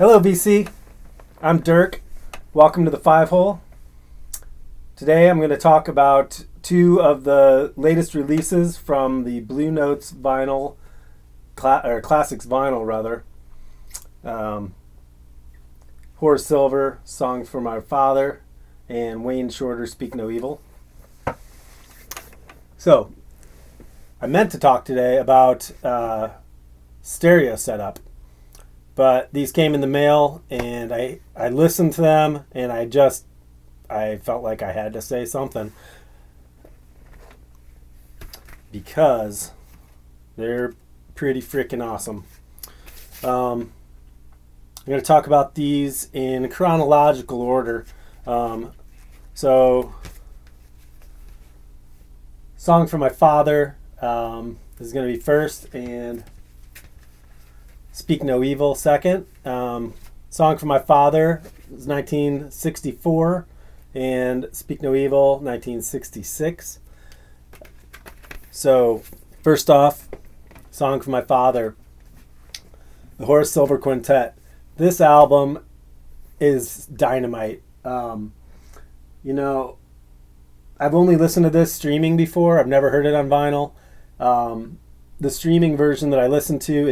Hello, VC. I'm Dirk. Welcome to the Five Hole. Today I'm going to talk about two of the latest releases from the Blue Notes vinyl, Classics vinyl rather. Horace Silver, Song for My Father, and Wayne Shorter, Speak No Evil. So, I meant to talk today about stereo setup. But these came in the mail, and I listened to them, and I felt like I had to say something. Because they're pretty freaking awesome. I'm going to talk about these in chronological order. So, Song for My Father is going to be first, and Speak No Evil second. Song for My Father is 1964, and Speak No Evil 1966. So, first off, Song for My Father, the Horace Silver Quintet. This album is dynamite. I've only listened to this streaming before. I've never heard it on vinyl. The streaming version that I listened to,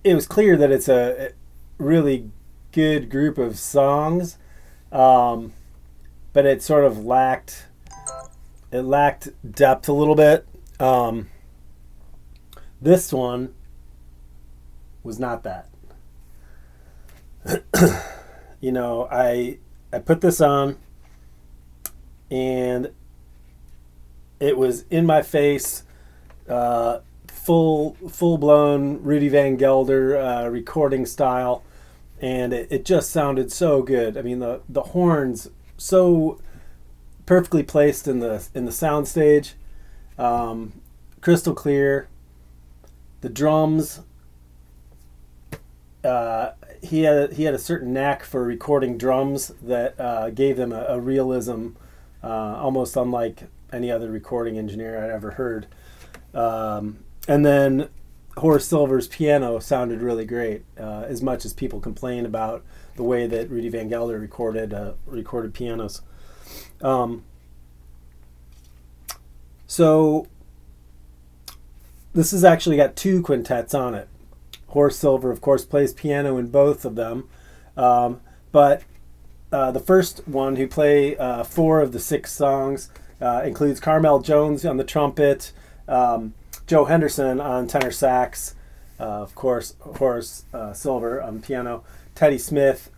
it was clear that it's a really good group of songs, but it sort of lacked depth a little bit. This one was not that. I put this on, and it was in my face, full-blown Rudy Van Gelder recording style, and it just sounded so good. I mean, the horns so perfectly placed in the soundstage, crystal clear. The drums, he had a certain knack for recording drums that gave them a realism, almost unlike any other recording engineer I'd ever heard. And then Horace Silver's piano sounded really great, as much as people complain about the way that Rudy Van Gelder recorded pianos. So this has actually got two quintets on it. Horace Silver, of course, plays piano in both of them, but the first one, who play 4 of the 6 songs, includes Carmel Jones on the trumpet, Joe Henderson on tenor sax, of course, Horace Silver on piano, Teddy Smith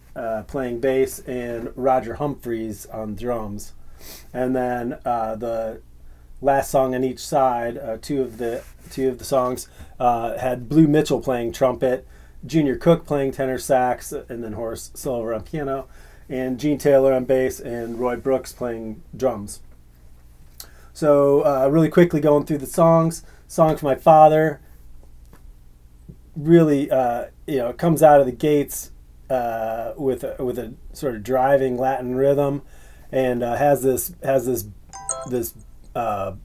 playing bass, and Roger Humphreys on drums. And then the last song on each side, two of the songs, had Blue Mitchell playing trumpet, Junior Cook playing tenor sax, and then Horace Silver on piano, and Gene Taylor on bass, and Roy Brooks playing drums. So really quickly going through the songs. Song for My Father really, comes out of the gates with a sort of driving Latin rhythm, and has this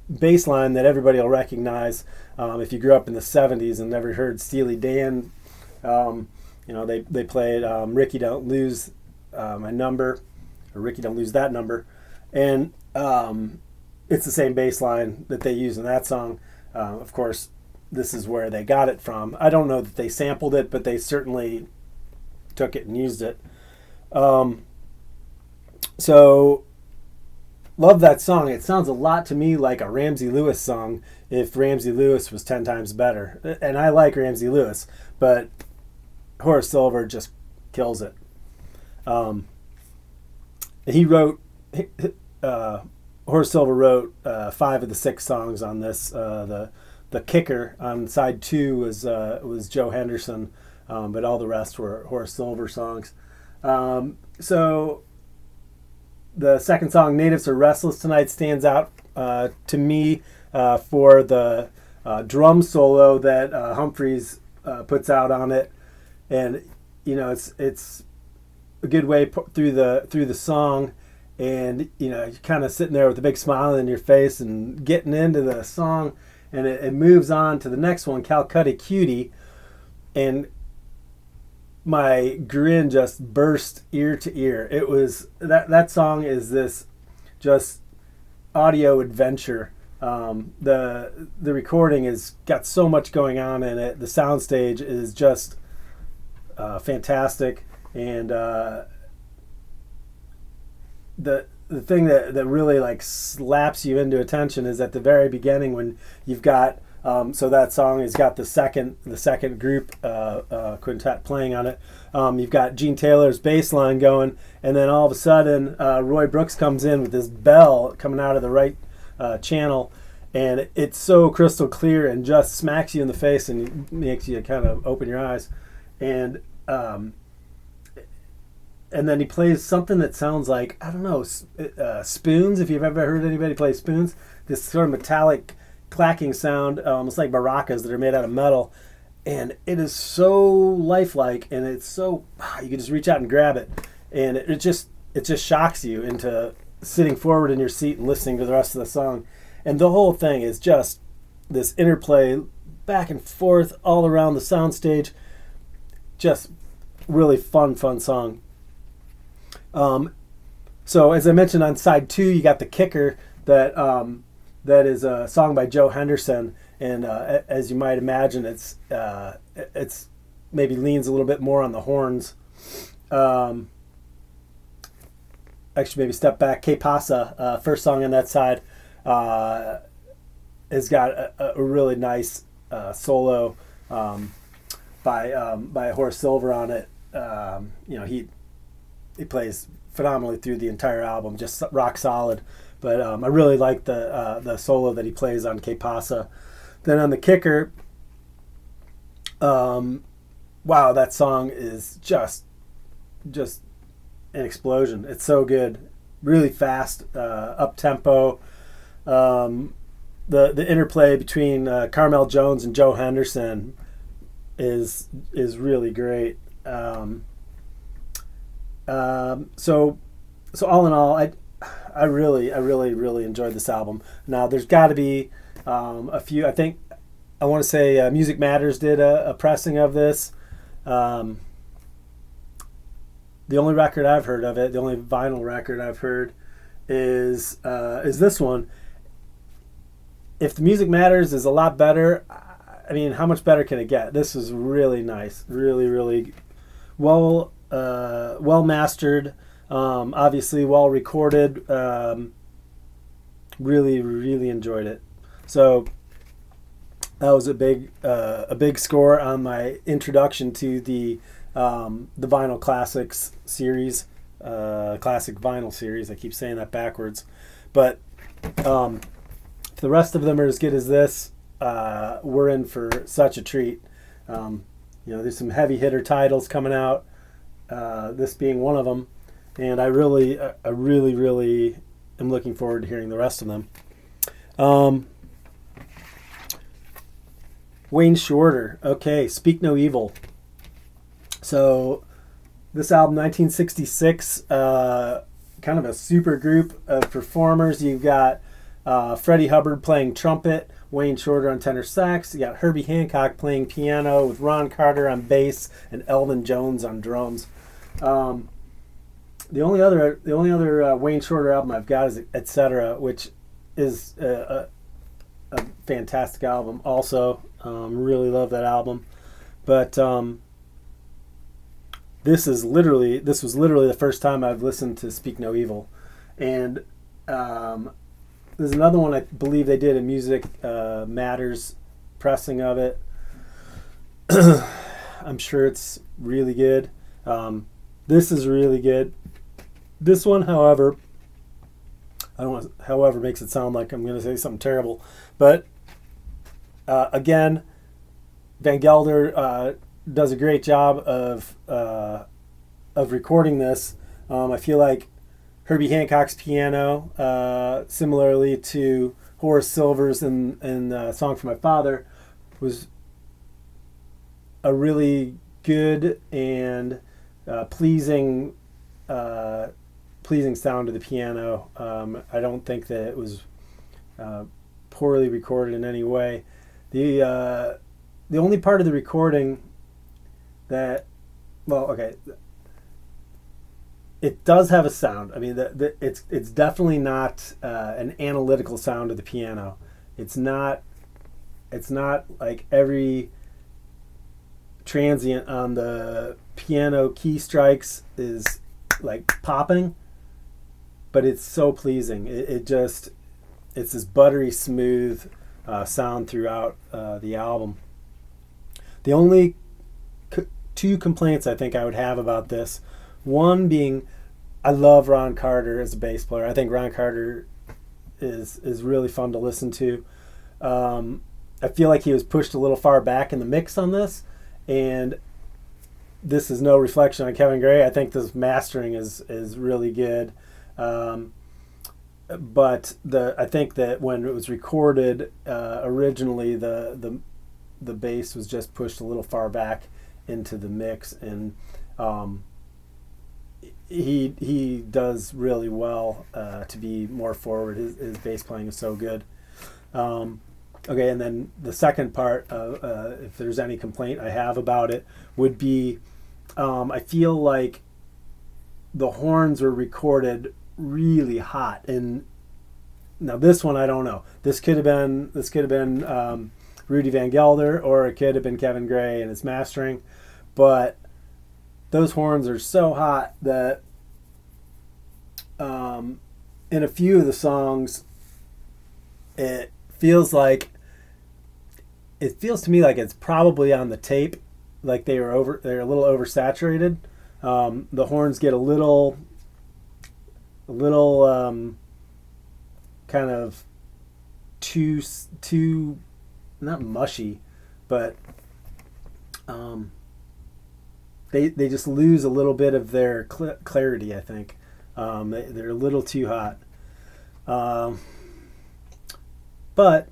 bass line that everybody will recognize if you grew up in the 70s and never heard Steely Dan. They played Ricky Don't Lose My Number, or Ricky Don't Lose That Number, and it's the same bass line that they use in that song. Of course, this is where they got it from. I don't know that they sampled it, but they certainly took it and used it. So, love that song. It sounds a lot to me like a Ramsey Lewis song if Ramsey Lewis was 10 times better. And I like Ramsey Lewis, but Horace Silver just kills it. Horace Silver wrote 5 of the 6 songs on this. The kicker on side 2 was Joe Henderson, but all the rest were Horace Silver songs. So the second song, Natives Are Restless Tonight, stands out to me for the drum solo that Humphreys puts out on it, and it's a good way through the song. And you're kind of sitting there with a big smile on your face and getting into the song, and it moves on to the next one, Calcutta Cutie, and my grin just burst ear to ear. It was that song is this just audio adventure. The recording has got so much going on in it. The soundstage is just fantastic, and the thing that really like slaps you into attention is at the very beginning when you've got so that song has got the second group quintet playing on it. You've got Gene Taylor's bass line going, and then all of a sudden Roy Brooks comes in with this bell coming out of the right channel, and it's so crystal clear and just smacks you in the face and makes you kind of open your eyes. And then he plays something that sounds like, I don't know, spoons. If you've ever heard anybody play spoons, this sort of metallic clacking sound, almost like maracas that are made out of metal. And it is so lifelike, and it's so, you can just reach out and grab it. And it just shocks you into sitting forward in your seat and listening to the rest of the song. And the whole thing is just this interplay back and forth all around the soundstage. Just really fun song. So as I mentioned on side 2, you got the kicker that is a song by Joe Henderson, and as you might imagine, it's maybe leans a little bit more on the horns. Actually, maybe step back. Que Pasa, first song on that side, has got a really nice solo by Horace Silver on it. He plays phenomenally through the entire album, just rock solid. But I really like the solo that he plays on Que Pasa. Then on the kicker, wow, that song is just an explosion. It's so good, really fast, up tempo. The interplay between Carmel Jones and Joe Henderson is really great. So all in all, I really enjoyed this album. Now there's got to be a few. I want to say Music Matters did a pressing of this. The only record I've heard of it, the only vinyl record I've heard, is this one. If the Music Matters is a lot better, I mean, how much better can it get? This is really nice, really well mastered, obviously well recorded. Really enjoyed it. So that was a big score on my introduction to the Vinyl Classics series, classic vinyl series. I keep saying that backwards, but if the rest of them are as good as this, we're in for such a treat. There's some heavy hitter titles coming out. This being one of them, and I really am looking forward to hearing the rest of them. Wayne Shorter, okay, Speak No Evil. So this album, 1966, kind of a super group of performers. You've got Freddie Hubbard playing trumpet, Wayne Shorter on tenor sax. You got Herbie Hancock playing piano with Ron Carter on bass and Elvin Jones on drums. The only other Wayne Shorter album I've got is Etc., which is a fantastic album. Also, really love that album. But this was literally the first time I've listened to Speak No Evil, and there's another one I believe they did a Music Matters pressing of it. I'm sure it's really good. This is really good. This one, however, I don't want, however makes it sound like I'm going to say something terrible, but again, Van Gelder does a great job of recording this. I feel like Herbie Hancock's piano, similarly to Horace Silver's in Song for My Father, was a really good and pleasing sound to the piano. I don't think that it was poorly recorded in any way. The only part of the recording that well, okay, it does have a sound. I mean, it's definitely not an analytical sound of the piano. It's not. It's not like every transient on the piano key strikes is like popping, but it's so pleasing. It just it's this buttery smooth sound throughout the album. The only two complaints I think I would have about this, one being I love Ron Carter as a bass player. I think Ron Carter is really fun to listen to. I feel like he was pushed a little far back in the mix on this, and this is no reflection on Kevin Gray. I think this mastering is really good. But I think that when it was recorded originally, the bass was just pushed a little far back into the mix, and he does really well to be more forward. His bass playing is so good. Okay, and then the second part, if there's any complaint I have about it, would be I feel like the horns were recorded really hot, and now this one I don't know. This could have been Rudy Van Gelder, or it could have been Kevin Gray and his mastering, but those horns are so hot that in a few of the songs it feels to me like it's probably on the tape, like they're a little oversaturated. The horns get a little kind of too not mushy, but they just lose a little bit of their clarity, I think. They're a little too hot. But,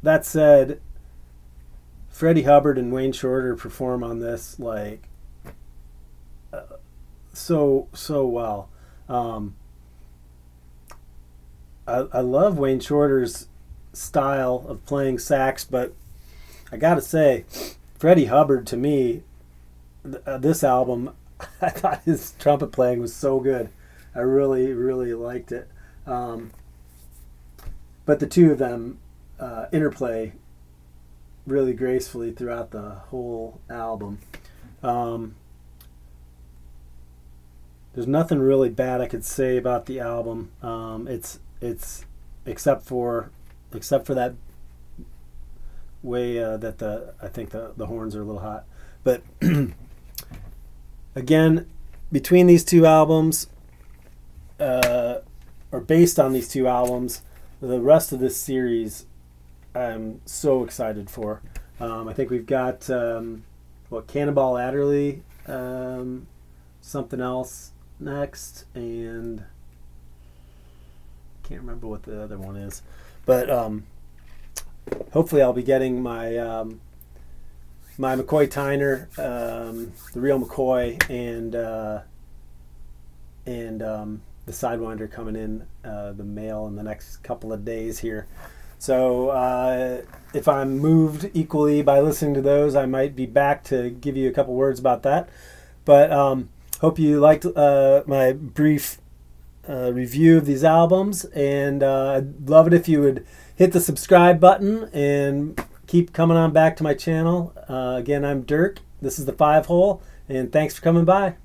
that said, Freddie Hubbard and Wayne Shorter perform on this like so well. I love Wayne Shorter's style of playing sax, but I gotta say, Freddie Hubbard, to me, this album, I thought his trumpet playing was so good. I really, really liked it. But the two of them interplay really gracefully throughout the whole album. There's nothing really bad I could say about the album. It's except for that way that I think the horns are a little hot. But again, between these two albums, or based on these two albums, the rest of this series I'm so excited for. I think we've got Cannonball Adderley, something else next, and can't remember what the other one is, but hopefully I'll be getting my my McCoy Tyner, the real McCoy, and the Sidewinder coming in the mail in the next couple of days here. So if I'm moved equally by listening to those, I might be back to give you a couple words about that. But hope you liked my brief review of these albums, and I'd love it if you would hit the subscribe button and keep coming on back to my channel. Again, I'm Dirk. This is the 5 Hole, and thanks for coming by.